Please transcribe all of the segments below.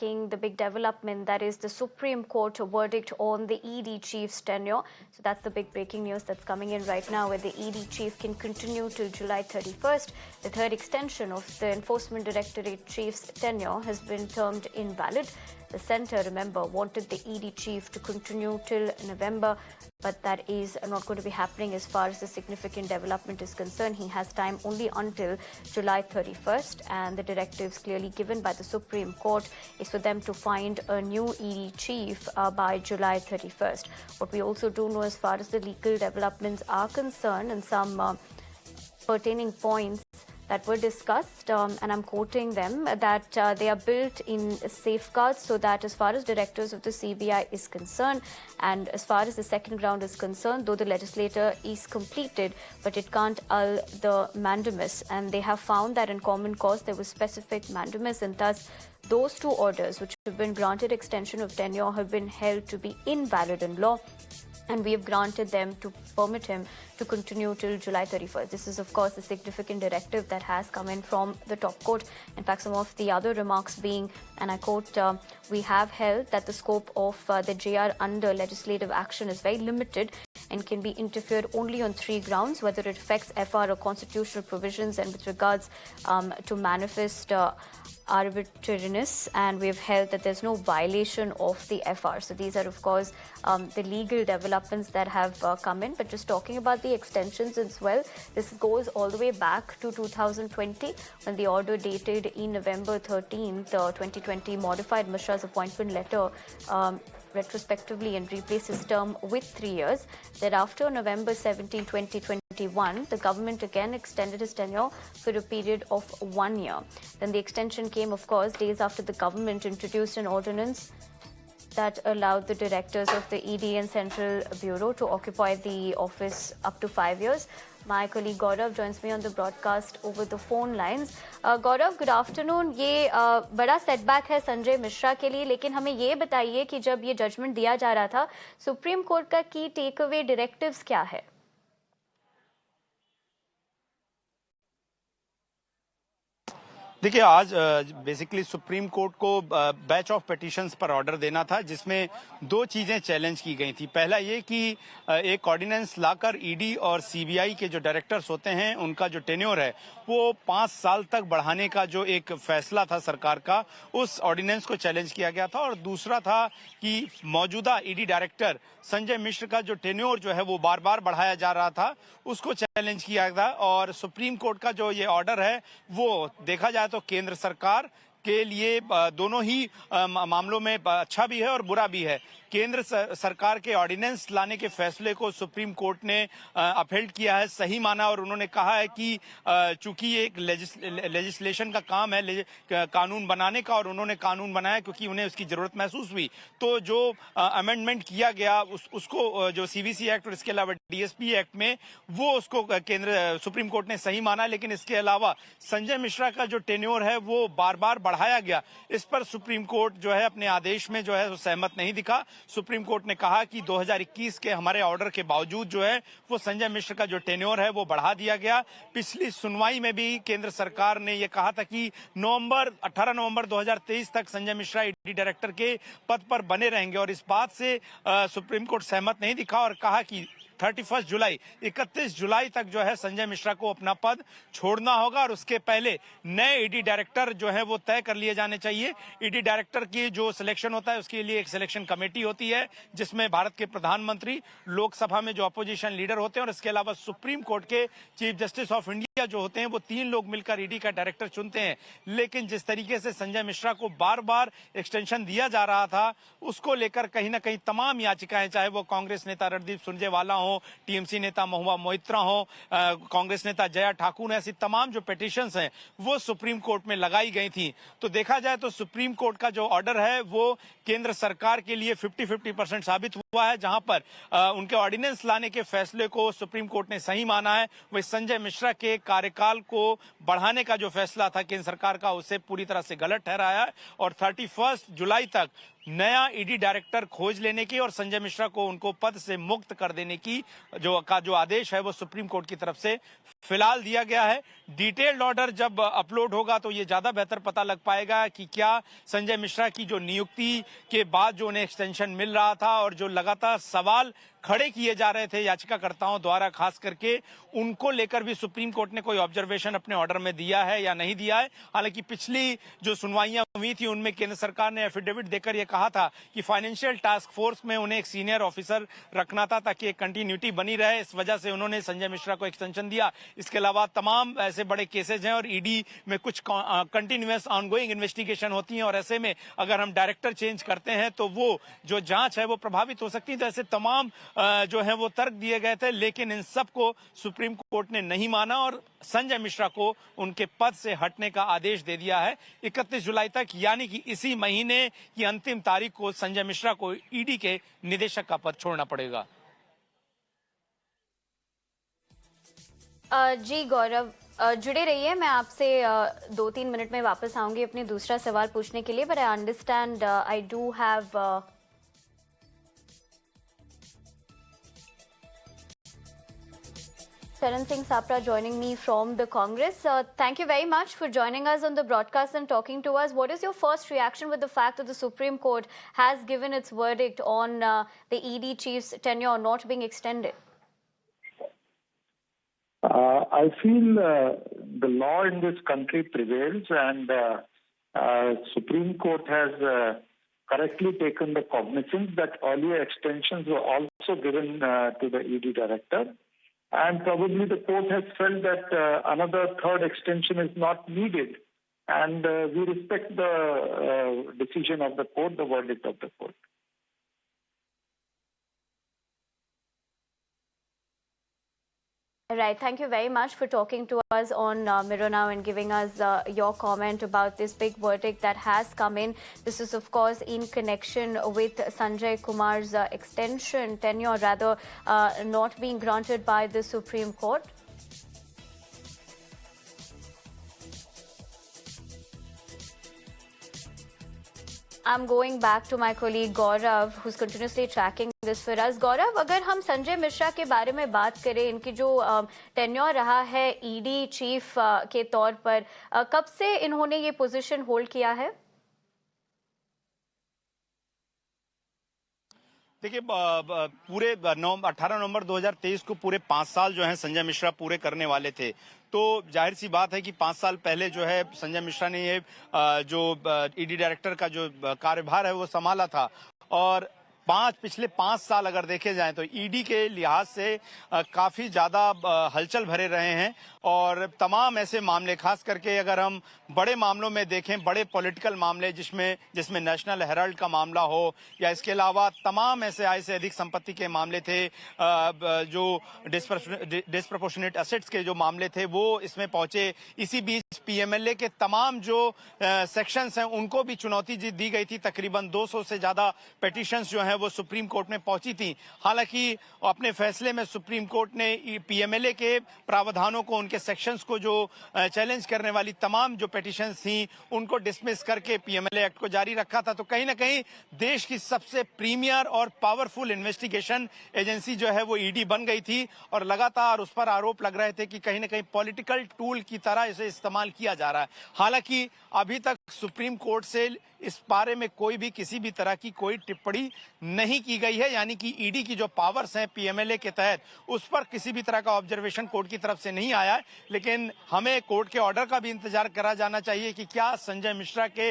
The big development, that is the Supreme Court verdict on the ED chief's tenure. So that's the big breaking news that's coming in right now, where the ED chief can continue till July 31st. The third extension of the Enforcement Directorate chief's tenure has been termed invalid. The centre, remember, wanted the ED chief to continue till November, but that is not going to be happening as far as the significant development is concerned. He has time only until July 31st, and the directives clearly given by the Supreme Court is for them to find a new ED chief by July 31st. What we also do know as far as the legal developments are concerned, and some pertaining points that were discussed, and I'm quoting them, that they are built in safeguards so that as far as directors of the CBI is concerned, and as far as the second round is concerned, though the legislature is completed, but it can't ull the mandamus. And they have found that in common cause there was specific mandamus, and thus those two orders which have been granted extension of tenure have been held to be invalid in law, and we have granted them to permit him to continue till July 31st. This is, of course, a significant directive that has come in from the top court. In fact, some of the other remarks being, and I quote, we have held that the scope of the JR under legislative action is very limited and can be interfered only on three grounds: whether it affects FR or constitutional provisions, and with regards to manifest arbitrariness, and we've held that there's no violation of the FR. So these are, of course, the legal developments that have come in. But just talking about the extensions as well, this goes all the way back to 2020, when the order dated in November 13th, 2020 modified Mishra's appointment letter retrospectively and replaced his term with 3 years. Thereafter, November 17, 2021, the government again extended his tenure for a period of 1 year. Then the extension came, of course, days after the government introduced an ordinance that allowed the directors of the ED and Central Bureau to occupy the office up to 5 years. My colleague Gaurav joins me on the broadcast over the phone lines. Gaurav, good afternoon. ये बड़ा setback है संजय मिश्रा के लिए, लेकिन हमें ये बताइए कि जब ये जजमेंट दिया जा रहा था, सुप्रीम कोर्ट का की टेक अवे डायरेक्टिव्स क्या है? देखिए, आज बेसिकली सुप्रीम कोर्ट को बैच ऑफ पिटीशंस पर ऑर्डर देना था, जिसमें दो चीजें चैलेंज की गई थी। पहला ये कि एक ऑर्डिनेंस लाकर ईडी और सीबीआई के जो डायरेक्टर्स होते हैं, उनका जो टेन्योर है वो 5 साल तक बढ़ाने का जो एक फैसला था सरकार का, उस ऑर्डिनेंस को चैलेंज किया गया था। और दूसरा था कि मौजूदा ईडी डायरेक्टर संजय मिश्र का जो टेन्योर जो है वो बार बार बढ़ाया जा रहा था, उसको चैलेंज किया गया। और सुप्रीम कोर्ट का जो ये ऑर्डर है वो देखा जाए तो केंद्र सरकार के लिए दोनों ही मामलों में अच्छा भी है और बुरा भी है। केंद्र सरकार के ऑर्डिनेंस लाने के फैसले को सुप्रीम कोर्ट ने अपहेल्ड किया है, सही माना, और उन्होंने कहा है कि चूंकि ये एक लेजिस्लेशन का काम है, कानून बनाने का, और उन्होंने कानून बनाया क्योंकि उन्हें उसकी जरूरत महसूस हुई। तो जो अमेंडमेंट किया गया उसको जो सीवीसी एक्ट और इसके अलावा डीएसपी एक्ट में, वो उसको केंद्र सुप्रीम कोर्ट ने सही माना। लेकिन इसके अलावा संजय मिश्रा का जो टेन्योर है वो बार बार बढ़ाया गया, इस पर सुप्रीम कोर्ट जो है अपने आदेश में जो है सहमत नहीं दिखा। सुप्रीम कोर्ट ने कहा कि 2021 के हमारे ऑर्डर के बावजूद जो है वो संजय मिश्र का जो टेन्योर है वो बढ़ा दिया गया। पिछली सुनवाई में भी केंद्र सरकार ने ये कहा था कि 18 नवंबर 2023 तक संजय मिश्रा ईडी डायरेक्टर के पद पर बने रहेंगे, और इस बात से सुप्रीम कोर्ट सहमत नहीं दिखा और कहा कि 31 जुलाई तक जो है संजय मिश्रा को अपना पद छोड़ना होगा, और उसके पहले नए ईडी डायरेक्टर जो है वो तय कर लिए जाने चाहिए। ईडी डायरेक्टर की जो सिलेक्शन होता है उसके लिए एक सिलेक्शन कमेटी होती है, जिसमें भारत के प्रधानमंत्री, लोकसभा में जो अपोजिशन लीडर होते हैं, और इसके अलावा सुप्रीम कोर्ट के चीफ जस्टिस ऑफ इंडिया जो होते हैं, वो 3 लोग मिलकर ईडी का डायरेक्टर चुनते हैं। लेकिन जिस तरीके से संजय मिश्रा को बार बार एक्सटेंशन दिया जा रहा था, उसको लेकर कहीं ना कहीं तमाम याचिकाएं, चाहे वो कांग्रेस नेता रणदीप सुरजेवाला हो, टीएमसी नेता महुआ मोइत्रा हो, कांग्रेस नेता जया ठाकुर, ऐसी तमाम जो पिटीशंस हैं वो सुप्रीम कोर्ट में लगाई गई थी। तो देखा जाए तो सुप्रीम कोर्ट का जो ऑर्डर है वो केंद्र सरकार के लिए 50-50% साबित हुआ है। जहां पर उनके ऑर्डिनेंस लाने के फैसले को सुप्रीम कोर्ट ने सही माना है, वही संजय मिश्रा के कार्यकाल को बढ़ाने का जो फैसला था केंद्र सरकार का, उसे पूरी तरह से गलत ठहराया है। और 31 जुलाई तक नया ईडी डायरेक्टर खोज लेने की और संजय मिश्रा को उनको पद से मुक्त कर देने की जो आदेश है वो सुप्रीम कोर्ट की तरफ से फिलहाल दिया गया है। डिटेल्ड ऑर्डर जब अपलोड होगा तो ये ज्यादा बेहतर पता लग पाएगा कि क्या संजय मिश्रा की जो नियुक्ति के बाद जो उन्हें एक्सटेंशन मिल रहा था और जो लगातार सवाल खड़े किए जा रहे थे याचिकाकर्ताओं द्वारा, खास करके उनको लेकर भी सुप्रीम कोर्ट ने कोई ऑब्जर्वेशन अपने ऑर्डर में दिया है या नहीं दिया है। हालांकि पिछली जो सुनवाइयां हुई थी उनमें केंद्र सरकार ने एफिडेविट देकर यह कहा था कि फाइनेंशियल टास्क फोर्स में उन्हें एक सीनियर ऑफिसर रखना था ताकि एक कंटिन्यूटी बनी रहे। इस वजह से उन्होंने संजय मिश्रा को एक्सटेंशन दिया। इसके अलावा तमाम ऐसे बड़े केसेज हैं और ईडी में कुछ कंटिन्यूअस ऑनगोइंग इन्वेस्टिगेशन होती है और ऐसे में अगर हम डायरेक्टर चेंज करते हैं तो वो जो जांच है वो प्रभावित हो सकती है। तो ऐसे तमाम जो है वो तर्क दिए गए थे, लेकिन इन सब को सुप्रीम कोर्ट ने नहीं माना और संजय मिश्रा को उनके पद से हटने का आदेश दे दिया है 31 जुलाई तक, यानी कि इसी महीने की अंतिम तारीख को संजय मिश्रा को ईडी के निदेशक का पद छोड़ना पड़ेगा। जी गौरव, जुड़े रहिए, मैं आपसे 2-3 मिनट में वापस आऊंगी अपनी दूसरा सवाल पूछने के लिए। But I understand I do have Charan Singh Sapra joining me from the Congress. Thank you very much for joining us on the broadcast and talking to us. What is your first reaction with the fact that the Supreme Court has given its verdict on the ED chief's tenure not being extended? I feel the law in this country prevails, and Supreme Court has correctly taken the cognizance that earlier extensions were also given to the ED director. And probably the court has felt that another third extension is not needed. And we respect the decision of the court, the verdict of the court. Right. Thank you very much for talking to us on Mirror Now and giving us your comment about this big verdict that has come in. This is, of course, in connection with Sanjay Kumar's extension, tenure rather, not being granted by the Supreme Court. I'm going back to my colleague Gaurav, who's continuously tracking this for us. Gaurav, अगर हम संजय मिश्रा के बारे में बात करें, इनकी जो tenure रहा है ईडी चीफ के तौर पर, कब से इन्होंने ये पोजीशन होल्ड किया है? देखिए, पूरे 18 नवंबर 2023 को पूरे 5 साल जो हैं संजय मिश्रा पूरे करने वाले थे। तो जाहिर सी बात है कि 5 साल पहले जो है संजय मिश्रा ने ये जो ईडी डायरेक्टर का जो कार्यभार है वो संभाला था और पिछले 5 साल अगर देखे जाएं तो ईडी के लिहाज से काफी ज्यादा हलचल भरे रहे हैं और तमाम ऐसे मामले, खास करके अगर हम बड़े मामलों में देखें, बड़े पॉलिटिकल मामले जिसमें नेशनल हेराल्ड का मामला हो या इसके अलावा तमाम ऐसे आय से अधिक संपत्ति के मामले थे, जो डिस्प्रपोर्शनेट एसेट्स के जो मामले थे वो इसमें पहुंचे। इसी बीच पीएमएलए के तमाम जो सेक्शंस हैं उनको भी चुनौती दी गई थी। तकरीबन 200 से ज्यादा पिटीशंस जो हैं वो सुप्रीम कोर्ट में पहुंची थी। हालांकि अपने फैसले में सुप्रीम कोर्ट ने पीएमएलए के प्रावधानों को, उनके सेक्शंस को जो चैलेंज करने वाली तमाम जो पिटीशंस थी उनको डिसमिस करके पीएमएलए एक्ट को जारी रखा था। तो कहीं ना कहीं देश की सबसे प्रीमियर और पावरफुल इन्वेस्टिगेशन एजेंसी जो है वो ईडी बन गई थी और लगातार उस पर आरोप लग रहे थे कि कहीं ना कहीं पॉलिटिकल टूल की तरह इसे इस्तेमाल किया जा रहा है। हालांकि अभी तक सुप्रीम कोर्ट से इस बारे में कोई भी किसी भी तरह की कोई टिप्पणी नहीं की गई है, यानी कि ईडी की जो पावर्स हैं पीएमएलए के तहत उस पर किसी भी तरह का ऑब्जर्वेशन कोर्ट की तरफ से नहीं आया है। लेकिन हमें कोर्ट के ऑर्डर का भी इंतजार करा जाना चाहिए कि क्या संजय मिश्रा के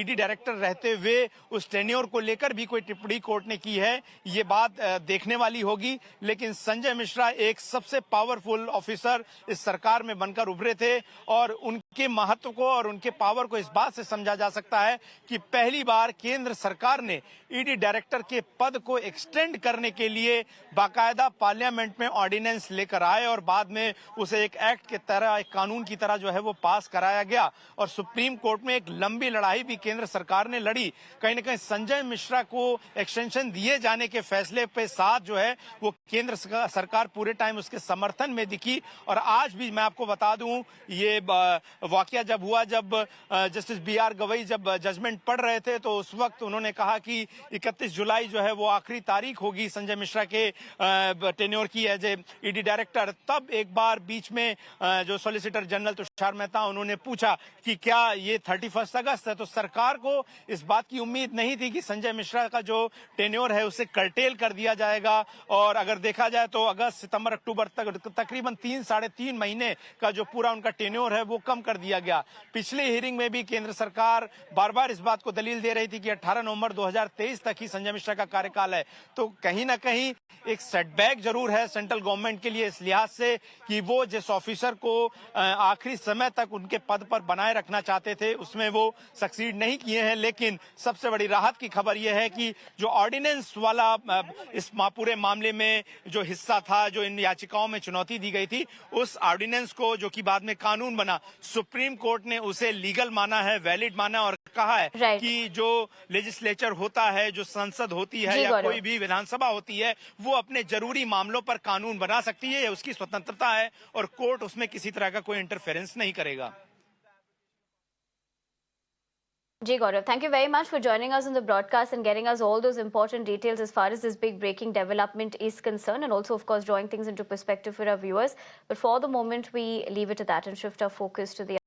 ईडी डायरेक्टर रहते हुए उस टेन्योर को लेकर भी कोई टिप्पणी कोर्ट ने की है, ये बात देखने वाली होगी। लेकिन संजय मिश्रा एक सबसे पावरफुल ऑफिसर इस सरकार में बनकर उभरे थे और उनके महत्व को और उनके पावर को इस बात से समझा जा सकता है कि पहली बार केंद्र सरकार ने ईडी डायरेक्टर के पद को एक्सटेंड करने के लिए बाकायदा पार्लियामेंट में ऑर्डिनेंस लेकर आए और बाद में उसे एक एक्ट के तरह, एक कानून की तरह जो है वो पास कराया गया और सुप्रीम कोर्ट में एक लंबी लड़ाई भी केंद्र सरकार ने लड़ी। कहीं ना कहीं संजय मिश्रा को एक्सटेंशन दिए जाने के फैसले पे साथ जो है वो केंद्र सरकार पूरे टाइम उसके समर्थन में दिखी। और आज भी मैं आपको बता दूं, ये वाकया जब हुआ, जब जस्टिस BR गवई जब जजमेंट पढ़ रहे थे तो उस वक्त उन्होंने कहा कि 31 जुलाई जो है वो आखिरी तारीख होगी संजय मिश्रा के टेन्योर की एज ए ईडी डायरेक्टर। तब एक बार बीच में जो सॉलिसिटर जनरल तुषार मेहता उन्होंने पूछा कि क्या ये 31 अगस्त है, तो सरकार को इस बात की उम्मीद नहीं थी कि संजय मिश्रा का जो टेन्योर है उसे कर्टेल कर दिया जाएगा। और अगर देखा जाए तो अगस्त, सितंबर, अक्टूबर तक तकरीबन 3-3.5 महीने का जो पूरा उनका टेन्योर है वो कम कर दिया गया। पिछले हियरिंग में भी केंद्र सरकार बार बार इस बात को दलील दे रही थी कि 18 नवंबर 2023 तक ही संजय मिश्रा का कार्यकाल है। तो कहीं ना कहीं एक सेटबैक जरूर है सेंट्रल गवर्नमेंट के लिए इस लिहाज से कि वो जिस ऑफिसर को आखिरी समय तक उनके पद पर बनाए रखना चाहते थे उसमें वो सक्सीड नहीं किए हैं। लेकिन सबसे बड़ी राहत की खबर यह है कि जो ऑर्डिनेंस वाला इस पूरे मामले में जो हिस्सा था, जो इन याचिकाओं में चुनौती दी गई थी, उस ऑर्डिनेंस को जो कि बाद में कानून बना, सुप्रीम कोर्ट ने उसे लीगल माना है, वैलिड माना और कहा है कि जो लेजिस्लेचर होता है, जो संसद होती है या कोई भी विधानसभा होती है, वो अपने जरूरी मामलों पर कानून बना सकती है, उसकी स्वतंत्रता है और कोर्ट उसमें किसी तरह का कोई इंटरफेरेंस नहीं करेगा। Ji Gaurav, thank you very much for joining us on the broadcast and getting us all those important details as far as this big breaking development is concerned, and also, of course, drawing things into perspective for our viewers. But for the moment, we leave it at that and shift our focus to the